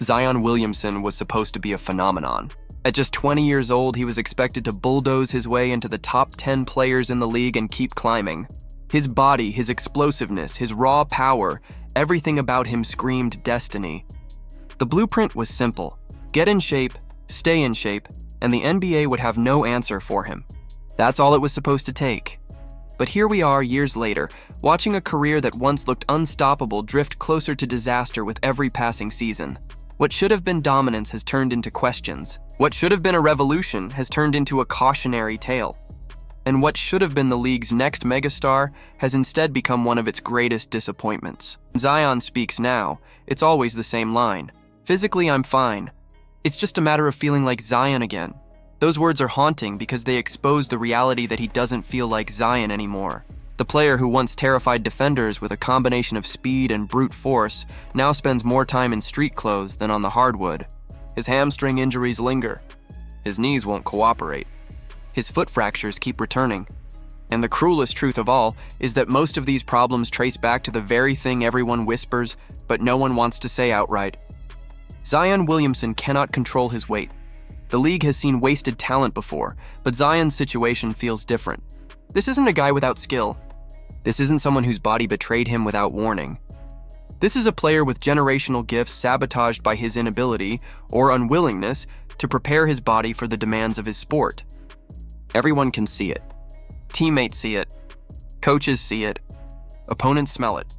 Zion Williamson was supposed to be a phenomenon. At just 20 years old, he was expected to bulldoze his way into the top 10 players in the league and keep climbing. His body, his explosiveness, his raw power, everything about him screamed destiny. The blueprint was simple: get in shape, stay in shape, and the NBA would have no answer for him. That's all it was supposed to take. But here we are years later, watching a career that once looked unstoppable drift closer to disaster with every passing season. What should have been dominance has turned into questions. What should have been a revolution has turned into a cautionary tale. And what should have been the league's next megastar has instead become one of its greatest disappointments. Zion speaks now. It's always the same line. Physically, I'm fine. It's just a matter of feeling like Zion again. Those words are haunting because they expose the reality that he doesn't feel like Zion anymore. The player who once terrified defenders with a combination of speed and brute force now spends more time in street clothes than on the hardwood. His hamstring injuries linger. His knees won't cooperate. His foot fractures keep returning. And the cruelest truth of all is that most of these problems trace back to the very thing everyone whispers, but no one wants to say outright. Zion Williamson cannot control his weight. The league has seen wasted talent before, but Zion's situation feels different. This isn't a guy without skill. This isn't someone whose body betrayed him without warning. This is a player with generational gifts sabotaged by his inability or unwillingness to prepare his body for the demands of his sport. Everyone can see it. Teammates see it. Coaches see it. Opponents smell it.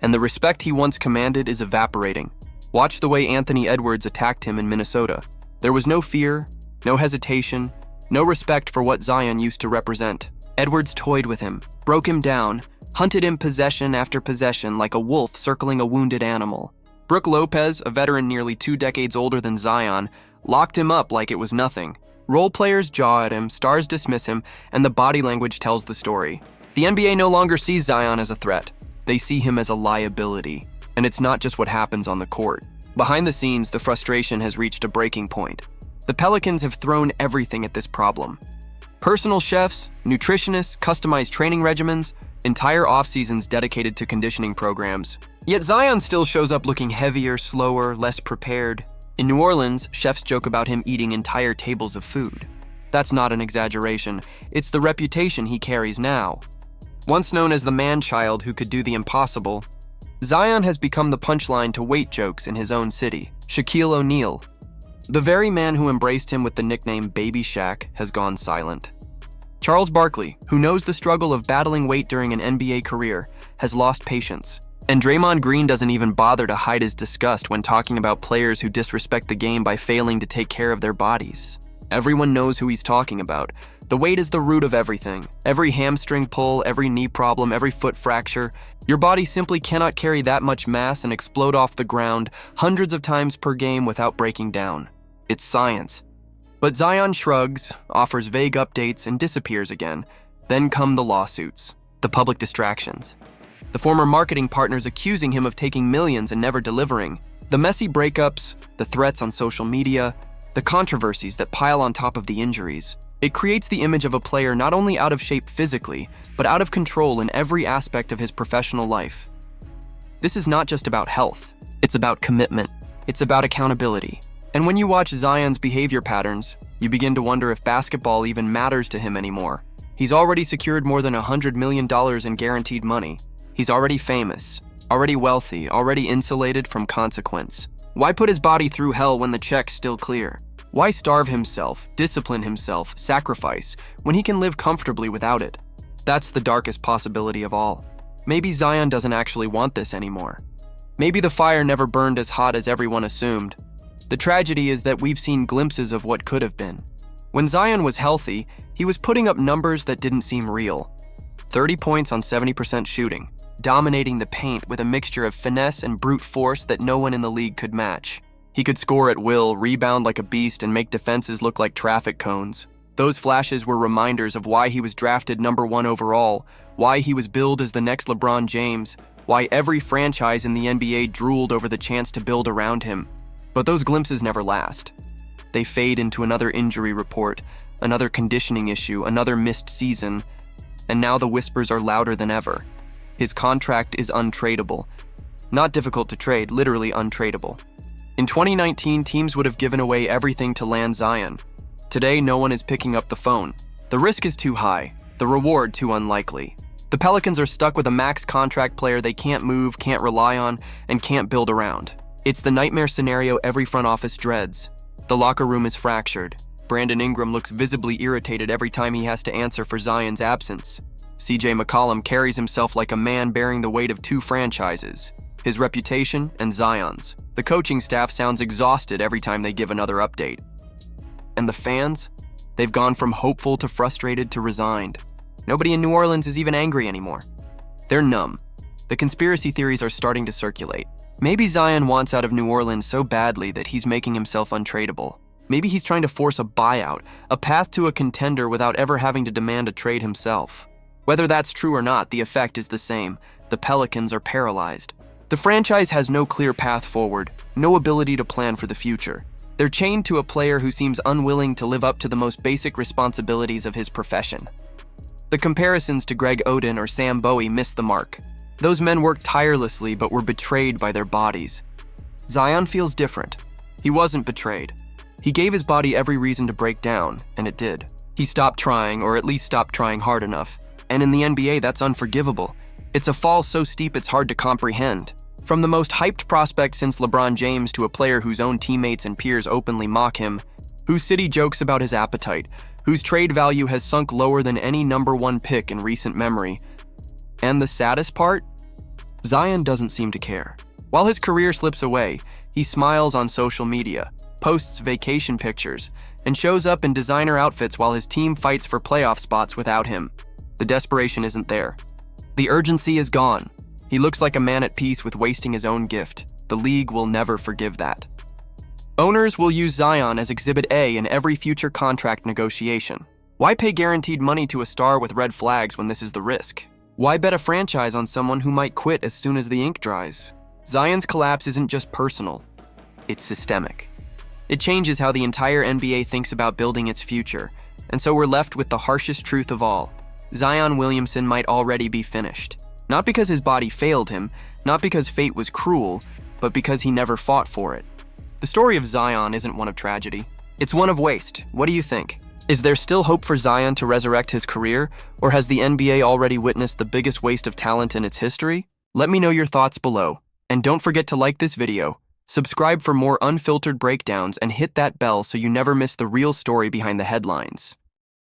And the respect he once commanded is evaporating. Watch the way Anthony Edwards attacked him in Minnesota. There was no fear, no hesitation, no respect for what Zion used to represent. Edwards toyed with him, broke him down, hunted him possession after possession like a wolf circling a wounded animal. Brook Lopez, a veteran nearly 2 decades older than Zion, locked him up like it was nothing. Role players jaw at him, stars dismiss him, and the body language tells the story. The NBA no longer sees Zion as a threat. They see him as a liability. And it's not just what happens on the court. Behind the scenes, the frustration has reached a breaking point. The Pelicans have thrown everything at this problem. Personal chefs, nutritionists, customized training regimens, entire off-seasons dedicated to conditioning programs. Yet Zion still shows up looking heavier, slower, less prepared. In New Orleans, chefs joke about him eating entire tables of food. That's not an exaggeration. It's the reputation he carries now. Once known as the man-child who could do the impossible, Zion has become the punchline to weight jokes in his own city. Shaquille O'Neal, the very man who embraced him with the nickname Baby Shaq, has gone silent. Charles Barkley, who knows the struggle of battling weight during an NBA career, has lost patience. And Draymond Green doesn't even bother to hide his disgust when talking about players who disrespect the game by failing to take care of their bodies. Everyone knows who he's talking about. The weight is the root of everything. Every hamstring pull, every knee problem, every foot fracture. Your body simply cannot carry that much mass and explode off the ground hundreds of times per game without breaking down. It's science. But Zion shrugs, offers vague updates, and disappears again. Then come the lawsuits, the public distractions. The former marketing partners accusing him of taking millions and never delivering. The messy breakups, the threats on social media, the controversies that pile on top of the injuries. It creates the image of a player not only out of shape physically, but out of control in every aspect of his professional life. This is not just about health. It's about commitment. It's about accountability. And when you watch Zion's behavior patterns, you begin to wonder if basketball even matters to him anymore. He's already secured more than $100 million in guaranteed money. He's already famous, already wealthy, already insulated from consequence. Why put his body through hell when the check's still clear? Why starve himself, discipline himself, sacrifice, when he can live comfortably without it? That's the darkest possibility of all. Maybe Zion doesn't actually want this anymore. Maybe the fire never burned as hot as everyone assumed. The tragedy is that we've seen glimpses of what could have been. When Zion was healthy, he was putting up numbers that didn't seem real. 30 points on 70% shooting, dominating the paint with a mixture of finesse and brute force that no one in the league could match. He could score at will, rebound like a beast, and make defenses look like traffic cones. Those flashes were reminders of why he was drafted number 1 overall, why he was billed as the next LeBron James, why every franchise in the NBA drooled over the chance to build around him. But those glimpses never last. They fade into another injury report, another conditioning issue, another missed season, and now the whispers are louder than ever. His contract is untradeable. Not difficult to trade, literally untradeable. In 2019, teams would have given away everything to land Zion. Today, no one is picking up the phone. The risk is too high, the reward too unlikely. The Pelicans are stuck with a max contract player they can't move, can't rely on, and can't build around. It's the nightmare scenario every front office dreads. The locker room is fractured. Brandon Ingram looks visibly irritated every time he has to answer for Zion's absence. CJ McCollum carries himself like a man bearing the weight of two franchises, his reputation and Zion's. The coaching staff sounds exhausted every time they give another update. And the fans? They've gone from hopeful to frustrated to resigned. Nobody in New Orleans is even angry anymore. They're numb. The conspiracy theories are starting to circulate. Maybe Zion wants out of New Orleans so badly that he's making himself untradeable. Maybe he's trying to force a buyout, a path to a contender without ever having to demand a trade himself. Whether that's true or not, the effect is the same. The Pelicans are paralyzed. The franchise has no clear path forward, no ability to plan for the future. They're chained to a player who seems unwilling to live up to the most basic responsibilities of his profession. The comparisons to Greg Oden or Sam Bowie miss the mark. Those men worked tirelessly but were betrayed by their bodies. Zion feels different. He wasn't betrayed. He gave his body every reason to break down, and it did. He stopped trying, or at least stopped trying hard enough. And in the NBA, that's unforgivable. It's a fall so steep it's hard to comprehend. From the most hyped prospect since LeBron James to a player whose own teammates and peers openly mock him, whose city jokes about his appetite, whose trade value has sunk lower than any #1 pick in recent memory. And the saddest part? Zion doesn't seem to care. While his career slips away, he smiles on social media, posts vacation pictures, and shows up in designer outfits while his team fights for playoff spots without him. The desperation isn't there. The urgency is gone. He looks like a man at peace with wasting his own gift. The league will never forgive that. Owners will use Zion as Exhibit A in every future contract negotiation. Why pay guaranteed money to a star with red flags when this is the risk? Why bet a franchise on someone who might quit as soon as the ink dries? Zion's collapse isn't just personal, it's systemic. It changes how the entire NBA thinks about building its future, and so we're left with the harshest truth of all. Zion Williamson might already be finished. Not because his body failed him, not because fate was cruel, but because he never fought for it. The story of Zion isn't one of tragedy. It's one of waste. What do you think? Is there still hope for Zion to resurrect his career, or has the NBA already witnessed the biggest waste of talent in its history? Let me know your thoughts below. And don't forget to like this video, subscribe for more unfiltered breakdowns, and hit that bell so you never miss the real story behind the headlines.